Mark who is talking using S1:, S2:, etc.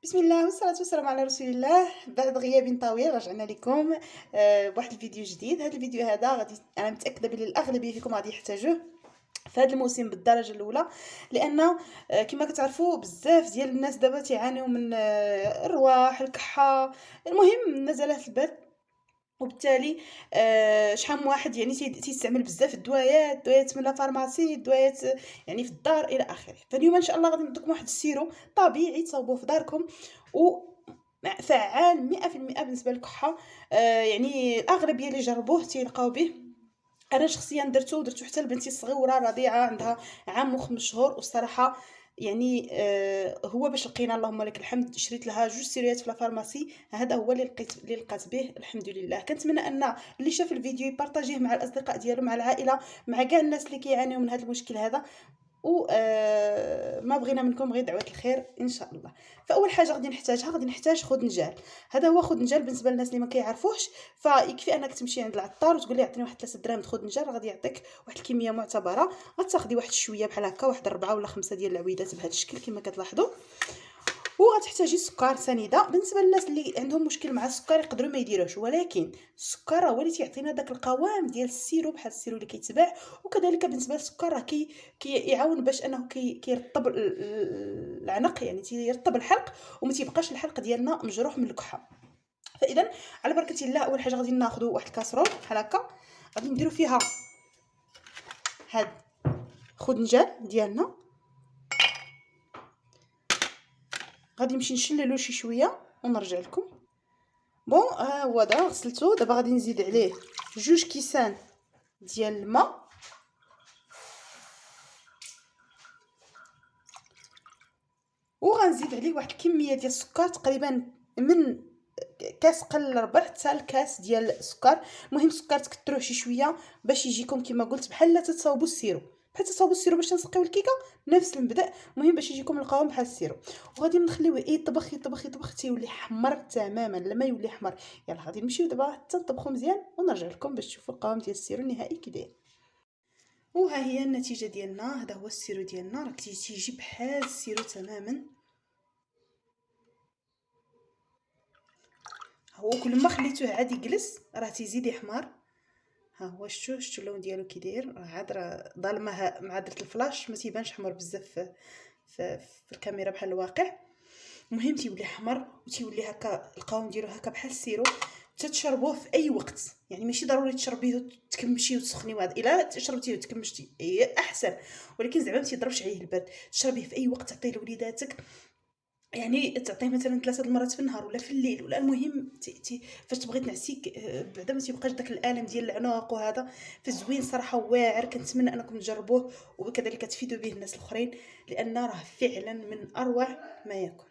S1: بسم الله والصلاة والسلام على رسول الله. بعد غياب طويل رجعنا لكم بواحد الفيديو جديد. هذا الفيديو هذا غادي انا متاكده بلي الاغلبيه فيكم غادي يحتاجوه في هذا الموسم بالدرجه الاولى، لان كما كتعرفوا بزاف ديال الناس دابا تيعانيو من الرواح، الكحه، المهم نزلات البرد. وبالتالي شحال من واحد يعني تيستعمل بزاف الدوايات من لا فارماسي، الدوايات يعني في الدار الى اخره. فاليوم ان شاء الله غادي نعطيكم واحد السيرو طبيعي تصاوبوه في داركم و فعال 100% بالنسبه للكحه. يعني الاغلبيه اللي جربوه تيلقاو به. انا شخصيا درتو حتى لبنتي الصغيره رضيعه عندها عام وخمس شهور، والصراحه يعني هو باش لقينا اللهم لك الحمد شريت لها جوج سيريات في لا فارماسي. هذا هو اللي لقات به الحمد لله. كنتمنى ان اللي شاف الفيديو يبارطاجيه مع الاصدقاء ديالو، مع العائله، مع كاع الناس اللي كيعانيو من هذا المشكل هذا. و ما بغينا منكم غير دعوة الخير ان شاء الله. فاول حاجه غادي نحتاج خدنجال. هذا هو خدنجال بالنسبه للناس اللي ما كيعرفوش، فيكفي انك تمشي عند العطار وتقول لي اعطيني واحد 3 دراهم خدنجال، غادي يعطيك واحد الكميه معتبره. غتاخدي واحد شويه بحال هكا، واحد 4 ولا 5 ديال العويدات بهذا الشكل كما كتلاحظوا. وغتحتاجي سكر سنيده. بالنسبه للناس اللي عندهم مشكل مع السكر يقدروا ما يديروش، ولكن السكر هو اللي تيعطينا داك القوام ديال السيرو بحال السيرو اللي كيتباع. وكذلك بالنسبه للسكر راه كيعاون باش انه كيرطب العنق، يعني تيرطب الحلق وما تيبقاش الحلق ديالنا مجروح من الكحه. فاذا على بركه الله اول حاجه غادي ناخذوا واحد الكاسرول بحال هكا، غادي نديروا فيها هاد خدنجال ديالنا. غادي نمشي نشللو شي شويه ونرجع لكم. بون هو دابا غسلته. دابا غادي نزيد عليه 2 كيسان ديال الماء، وغنزيد عليه واحد الكميه ديال السكر تقريبا من كاس قل ربع حتى الكاس ديال السكر. المهم السكر تكثروه شي شويه باش يجيكم كما قلت بحال تصاوبوا السيرو، بحال تصاوبوا السيرو باش تنسقيو الكيكه، نفس المبدا. المهم باش يجيكم القوام بحال السيرو. وغادي نخليوه يطبخ يطبخ يطبخ حتى يولي حمر تماما. لما يولي حمر يلا غادي نمشيو دابا حتى نطبخو مزيان ونرجع لكم باش تشوفوا القوام ديال السيرو النهائي كي داير. وها هي النتيجه ديالنا. هذا هو السيرو ديالنا، راه تيجي بحال السيرو تماما. هو كل ما خليتوه عاد يجلس راه تيزيد يحمر. ها هو شتو اللون ديالو كي داير. راه ظلمه مع درت الفلاش ما تيبانش حمر بزاف في الكاميرا بحال الواقع. المهم تيولي حمر وتيولي هكا القوام ديالو هكا بحال السيرو. تشربوه في اي وقت، يعني ماشي ضروري تشربيه وتكمشي وتسخني وهذا. الا شربتيه وتكمشتي هي احسن، ولكن زعما ما تيضربش عليه البرد. تشربيه في اي وقت، تعطيه لوليداتك، يعني تعطيه مثلا 3 المرات في النهار ولا في الليل، ولا المهم فاش تبغي تنعسيك بعدا ما تيبقاش داك الالم ديال العنق وهذا. فزوين صراحه واعر. كنتمنى انكم تجربوه وكذلك تفيدوا به الناس الاخرين، لان راه فعلا من اروع ما يكون.